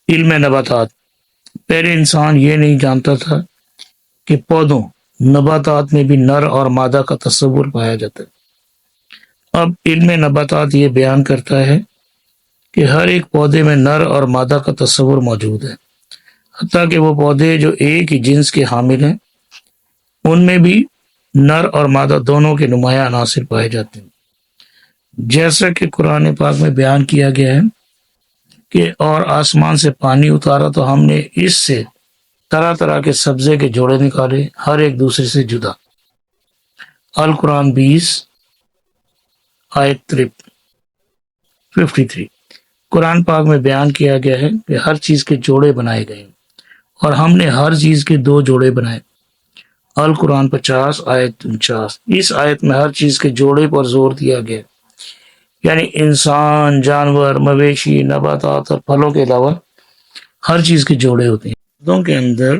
علم نباتات، پہلے انسان یہ نہیں جانتا تھا کہ پودوں نباتات میں بھی نر اور مادہ کا تصور پایا جاتا ہے۔ اب علم نباتات یہ بیان کرتا ہے کہ ہر ایک پودے میں نر اور مادہ کا تصور موجود ہے، حتیٰ کہ وہ پودے جو ایک ہی جنس کے حامل ہیں ان میں بھی نر اور مادہ دونوں کے نمایاں عناصر پائے جاتے ہیں، جیسا کہ قرآن پاک میں بیان کیا گیا ہے کہ اور آسمان سے پانی اتارا تو ہم نے اس سے طرح طرح کے سبزے کے جوڑے نکالے، ہر ایک دوسرے سے جدا۔ القرآن 20 آیت 53۔ قرآن پاک میں بیان کیا گیا ہے کہ ہر چیز کے جوڑے بنائے گئے اور ہم نے ہر چیز کے 2 جوڑے بنائے۔ القرآن 50 آیت 49۔ اس آیت میں ہر چیز کے جوڑے پر زور دیا گیا، یعنی انسان، جانور، مویشی، نباتات اور پھلوں کے علاوہ ہر چیز کے جوڑے ہوتے ہیں۔ پودوں کے اندر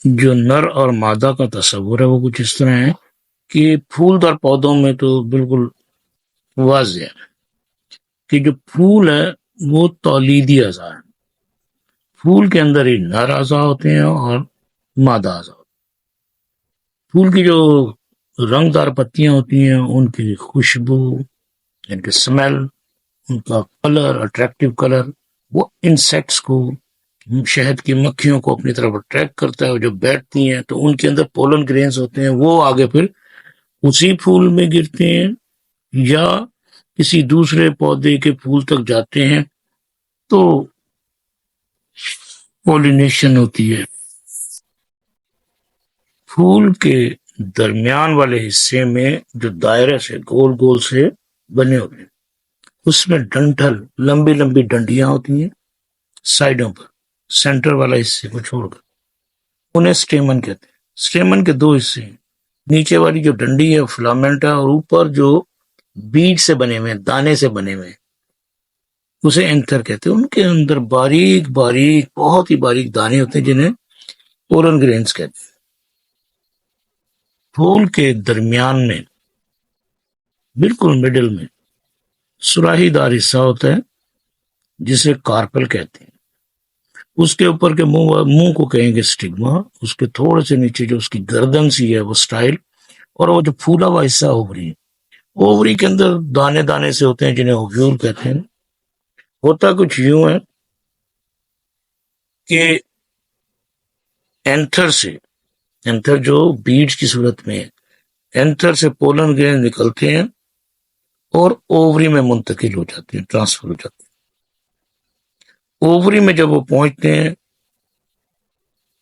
جو نر اور مادہ کا تصور ہے وہ کچھ اس طرح ہے کہ پھولدار پودوں میں تو بالکل واضح ہے کہ جو پھول ہے وہ تولیدی اعضاء ہے، پھول کے اندر ہی نر اعضاء ہوتے ہیں اور مادہ اعضاء ہوتے ہیں۔ پھول کی جو رنگ دار پتیاں ہوتی ہیں ان کی خوشبو، ان کے سمیل، ان کا کلر، اٹریکٹیو کلر، وہ انسیکٹس کو، شہد کی مکھیوں کو اپنی طرف اٹریکٹ کرتا ہے، جو بیٹھتی ہیں تو ان کے اندر پولن گرینز ہوتے ہیں، وہ آگے پھر اسی پھول میں گرتے ہیں یا کسی دوسرے پودے کے پھول تک جاتے ہیں تو پولینیشن ہوتی ہے۔ پھول کے درمیان والے حصے میں جو دائرے سے گول گول سے بنے ہوتے ہیں اس میں ڈنٹل، لمبی لمبی ڈنڈیاں ہوتی ہیں سائڈوں پر، سینٹر والا حصے کو چھوڑ کر، انہیں سٹیمن کہتے ہیں۔ سٹیمن کے 2 حصے ہیں، نیچے والی جو ڈنڈی ہے فلامنٹ ہے، اور اوپر جو بیج سے بنے ہوئے ہیں، دانے سے بنے ہوئے ہیں، اسے اینتھر کہتے ہیں۔ ان کے اندر باریک باریک، بہت ہی باریک دانے ہوتے ہیں جنہیں پولن گرینز کہتے ہیں۔ پھول کے درمیان میں بالکل مڈل میں سراہی دار حصہ ہوتا ہے جسے کارپل کہتے ہیں، اس کے اوپر کے منہ کو کہیں گے سٹگما، اس کے تھوڑے سے نیچے جو اس کی گردن سی ہے وہ سٹائل، اور وہ جو پھولا ہوا حصہ اووری ہے، اووری کے اندر دانے دانے سے ہوتے ہیں جنہیں اوویول کہتے ہیں۔ ہوتا کچھ یوں ہے کہ اینتھر سے، اینتھر جو بیج کی صورت میں ہے، اینتھر سے پولن گرین نکلتے ہیں اور اووری میں منتقل ہو جاتے ہیں، ٹرانسفر ہو جاتے ہیں۔ اووری میں جب وہ پہنچتے ہیں،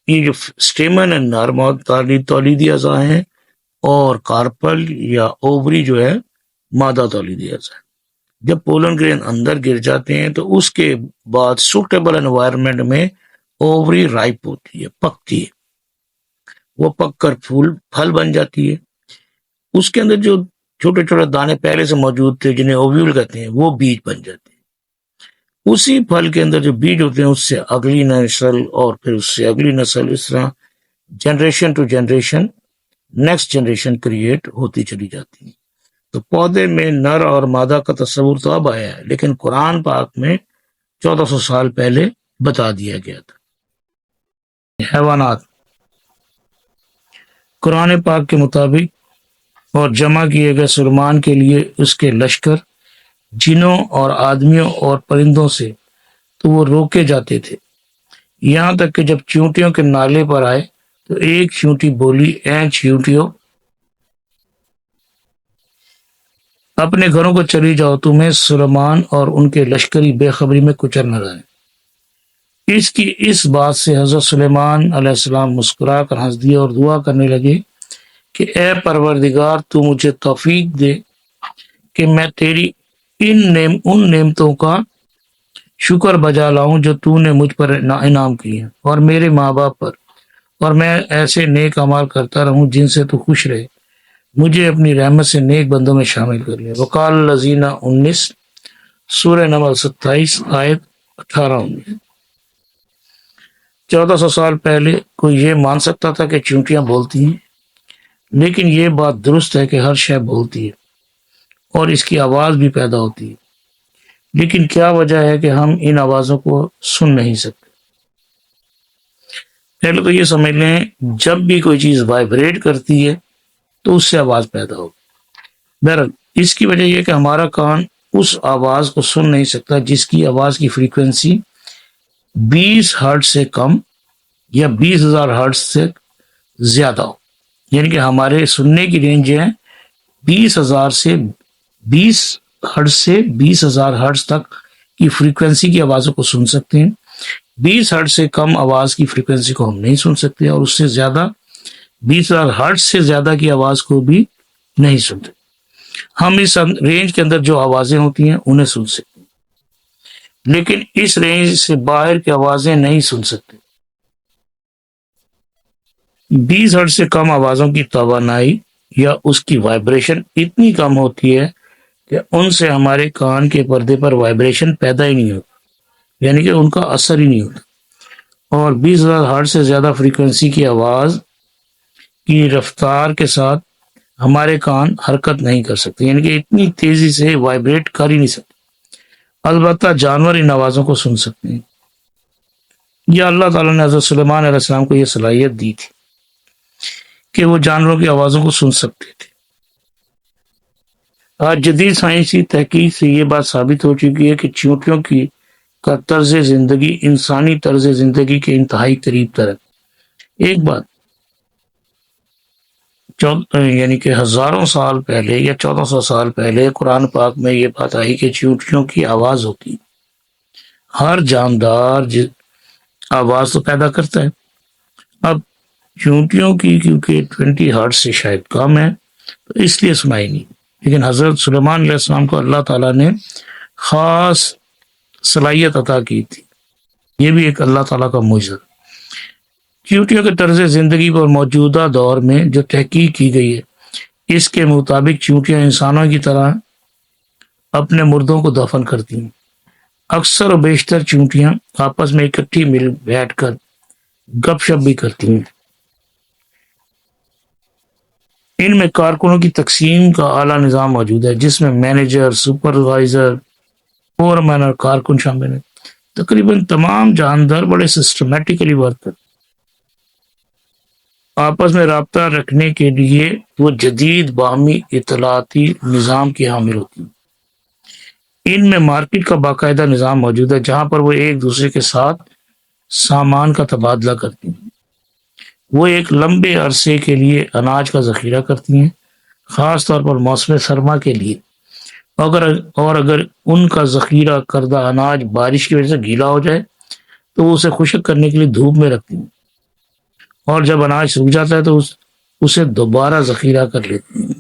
یہ جو سٹیمن ہے نارمل تولیدی اعضاء ہیں، اور کارپل یا اووری جو ہے مادہ تولیدی اعضاء ہے۔ جب پولن گرین اندر گر جاتے ہیں تو اس کے بعد سوٹیبل انوائرمنٹ میں اووری رائپ ہوتی ہے، پکتی ہے، وہ پک کر پھل بن جاتی ہے۔ اس کے اندر جو چھوٹے چھوٹے دانے پہلے سے موجود تھے جنہیں اوویول کہتے ہیں، وہ بیج بن جاتے ہیں۔ اسی پھل کے اندر جو بیج ہوتے ہیں اس سے اگلی نسل اور پھر اس سے اگلی نسل، اس طرح generation to generation next generation create ہوتی چلی جاتی ہے۔ تو پودے میں نر اور مادہ کا تصور تو اب آیا ہے، لیکن قرآن پاک میں 1400 سال پہلے بتا دیا گیا تھا۔ حیوانات، قرآن پاک کے مطابق اور جمع کیے گئے سلیمان کے لیے اس کے لشکر جنوں اور آدمیوں اور پرندوں سے تو وہ روکے جاتے تھے، یہاں تک کہ جب چیونٹیوں کے نالے پر آئے تو ایک چیونٹی بولی، اے چیونٹیوں، اپنے گھروں کو چلی جاؤ، تمہیں سلیمان اور ان کے لشکری بے خبری میں کچل نہ رہے۔ اس بات سے حضرت سلیمان علیہ السلام مسکرا کر ہنس دیا اور دعا کرنے لگے کہ اے پروردگار، تو مجھے توفیق دے کہ میں تیری ان نعمتوں کا شکر بجا لاؤں جو تو نے مجھ پر انعام کی ہیں، اور میرے ماں باپ پر، اور میں ایسے نیک اعمال کرتا رہوں جن سے تو خوش رہے، مجھے اپنی رحمت سے نیک بندوں میں شامل کر لے۔ وقال الذین 19 سورہ نمل 27 آیت 18-19۔ 1400 سال پہلے کوئی یہ مان سکتا تھا کہ چیونٹیاں بولتی ہیں، لیکن یہ بات درست ہے کہ ہر شے بولتی ہے اور اس کی آواز بھی پیدا ہوتی ہے، لیکن کیا وجہ ہے کہ ہم ان آوازوں کو سن نہیں سکتے؟ پہلے تو یہ سمجھ لیں، جب بھی کوئی چیز وائبریٹ کرتی ہے تو اس سے آواز پیدا ہوگی۔ بہرحال اس کی وجہ یہ کہ ہمارا کان اس آواز کو سن نہیں سکتا جس کی آواز کی فریکوینسی 20 ہرٹز سے کم یا 20,000 ہرٹز سے زیادہ ہو۔ یعنی کہ ہمارے سننے کی رینج ہے 20,000 سے 20,000 ہرٹز تک کی فریکوینسی کی آوازوں کو سن سکتے ہیں۔ 20 ہرٹز سے کم آواز کی فریکوینسی کو ہم نہیں سن سکتے، اور اس سے زیادہ 20,000 ہرٹز سے زیادہ کی آواز کو بھی نہیں سنتے۔ ہم اس رینج کے اندر جو آوازیں ہوتی ہیں انہیں سن سکتے ہیں، لیکن اس رینج سے باہر کی آوازیں نہیں سن سکتے۔ 20 ہرٹز سے کم آوازوں کی توانائی یا اس کی وائبریشن اتنی کم ہوتی ہے کہ ان سے ہمارے کان کے پردے پر وائبریشن پیدا ہی نہیں ہوتی، یعنی کہ ان کا اثر ہی نہیں ہوتا۔ اور 20,000 ہرٹز سے زیادہ فریکوینسی کی آواز کی رفتار کے ساتھ ہمارے کان حرکت نہیں کر سکتے، یعنی کہ اتنی تیزی سے وائبریٹ کر ہی نہیں سکتے۔ البتہ جانور ان آوازوں کو سن سکتے ہیں، یا اللہ تعالیٰ نے حضرت سلیمان علیہ السلام کو یہ صلاحیت دی تھی کہ وہ جانوروں کی آوازوں کو سن سکتے تھے۔ آج جدید سائنسی تحقیق سے یہ بات ثابت ہو چکی ہے کہ چیونٹیوں کا طرز زندگی انسانی طرز زندگی کے انتہائی قریب تر ہے۔ ایک بات یعنی کہ ہزاروں سال پہلے یا 1400 سال پہلے قرآن پاک میں یہ بات آئی کہ چیونٹیوں کی آواز ہوتی۔ ہر جاندار آواز تو پیدا کرتا ہے۔ اب چیونٹیوں کی کیونکہ 20 ہرٹز سے شاید کم ہے تو اس لیے سنائی نہیں، لیکن حضرت سلیمان علیہ السلام کو اللہ تعالیٰ نے خاص صلاحیت عطا کی تھی۔ یہ بھی ایک اللہ تعالیٰ کا معجزہ۔ چیونٹیوں کے طرز زندگی پر موجودہ دور میں جو تحقیق کی گئی ہے، اس کے مطابق چیونٹیاں انسانوں کی طرح اپنے مردوں کو دفن کرتی ہیں۔ اکثر و بیشتر چیونٹیاں آپس میں اکٹھی مل بیٹھ کر گپ شپ بھی کرتی ہیں۔ ان میں کارکنوں کی تقسیم کا اعلیٰ نظام موجود ہے، جس میں مینیجر، سپروائزر، فورمین اور کارکن شامل ہیں۔ تقریباً تمام جاندار بڑے سسٹمیٹکلی ورک کرتے ہیں۔ آپس میں رابطہ رکھنے کے لیے وہ جدید باہمی اطلاعاتی نظام کی حامل ہوتی ہیں۔ ان میں مارکیٹ کا باقاعدہ نظام موجود ہے، جہاں پر وہ ایک دوسرے کے ساتھ سامان کا تبادلہ کرتی ہیں۔ وہ ایک لمبے عرصے کے لیے اناج کا ذخیرہ کرتی ہیں، خاص طور پر موسم سرما کے لیے۔ اور اگر ان کا ذخیرہ کردہ اناج بارش کی وجہ سے گیلا ہو جائے تو وہ اسے خشک کرنے کے لیے دھوپ میں رکھتی ہیں، اور جب اناج سوکھ جاتا ہے تو اسے دوبارہ ذخیرہ کر لیتی ہیں۔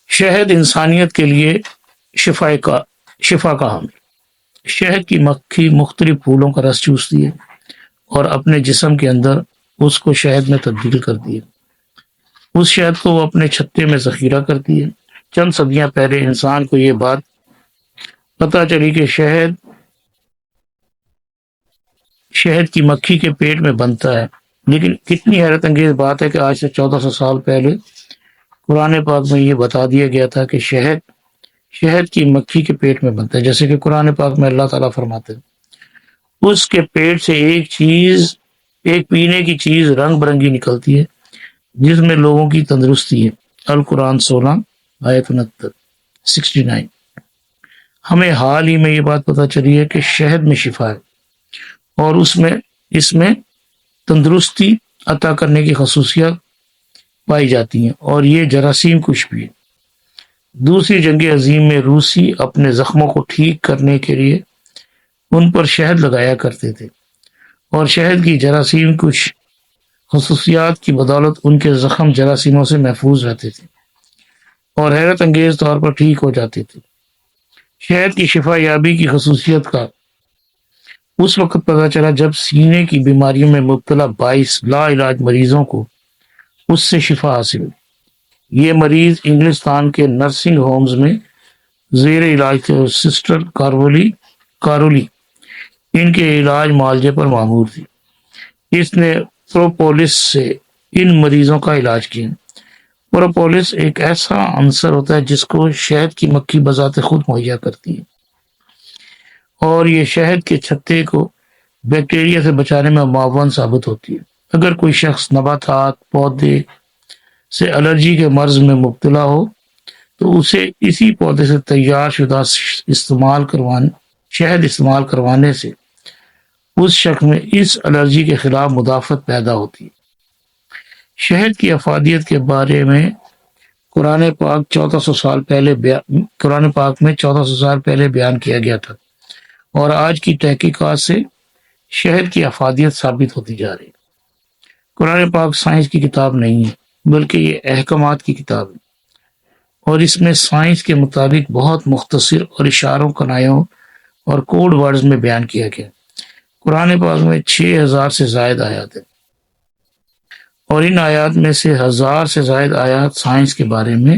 شہد انسانیت کے لیے شفا کا حامل۔ شہد کی مکھی مختلف پھولوں کا رس چوستی ہے اور اپنے جسم کے اندر اس کو شہد میں تبدیل کرتی ہے۔ اس شہد کو وہ اپنے چھتے میں ذخیرہ کرتی ہے۔ چند صدیاں پہلے انسان کو یہ بات پتہ چلی کہ شہد کی مکھی کے پیٹ میں بنتا ہے، لیکن کتنی حیرت انگیز بات ہے کہ آج سے 1400 سال پہلے قرآن پاک میں یہ بتا دیا گیا تھا کہ شہد کی مکھی کے پیٹ میں بنتا ہے۔ جیسے کہ قرآن پاک میں اللہ تعالیٰ فرماتے ہیں اس کے پیٹ سے ایک پینے کی چیز رنگ برنگی نکلتی ہے جس میں لوگوں کی تندرستی ہے۔ القرآن 16 آیت 69۔ ہمیں حال ہی میں یہ بات پتہ چلی ہے کہ شہد میں شفا ہے اور اس میں تندرستی عطا کرنے کی خصوصیات پائی جاتی ہیں، اور یہ جراثیم کش بھی ہے۔ دوسری جنگ عظیم میں روسی اپنے زخموں کو ٹھیک کرنے کے لیے ان پر شہد لگایا کرتے تھے، اور شہد کی جراثیم کش خصوصیات کی بدولت ان کے زخم جراثیموں سے محفوظ رہتے تھے اور حیرت انگیز طور پر ٹھیک ہو جاتے تھے۔ شہد کی شفا یابی کی خصوصیت کا اس وقت پتہ چلا جب سینے کی بیماریوں میں مبتلا 22 لا علاج مریضوں کو اس سے شفا حاصل ہوئی۔ یہ مریض انگلستان کے نرسنگ ہومز میں زیر علاج تھے۔ سسٹر کارولی ان کے علاج معالجے پر مامور تھی۔ اس نے پروپولس سے ان مریضوں کا علاج کیا۔ پروپولس ایک ایسا عنصر ہوتا ہے جس کو شہد کی مکھی بذات خود مہیا کرتی ہے، اور یہ شہد کے چھتے کو بیکٹیریا سے بچانے میں معاون ثابت ہوتی ہے۔ اگر کوئی شخص نباتات پودے سے الرجی کے مرض میں مبتلا ہو تو اسے اسی پودے سے تیار شدہ شہد استعمال کروانے سے اس شخص میں اس الرجی کے خلاف مدافعت پیدا ہوتی ہے۔ شہد کی افادیت کے بارے میں قرآن پاک میں 1400 سال پہلے بیان کیا گیا تھا، اور آج کی تحقیقات سے شہد کی افادیت ثابت ہوتی جا رہی ہے۔ قرآن پاک سائنس کی کتاب نہیں ہے، بلکہ یہ احکامات کی کتاب ہے، اور اس میں سائنس کے مطابق بہت مختصر اور اشاروں، کنایوں اور کوڈ ورڈز میں بیان کیا گیا۔ قرآن پاک میں 6000 سے زائد آیات ہیں، اور ان آیات میں سے 1000 سے زائد آیات سائنس کے بارے میں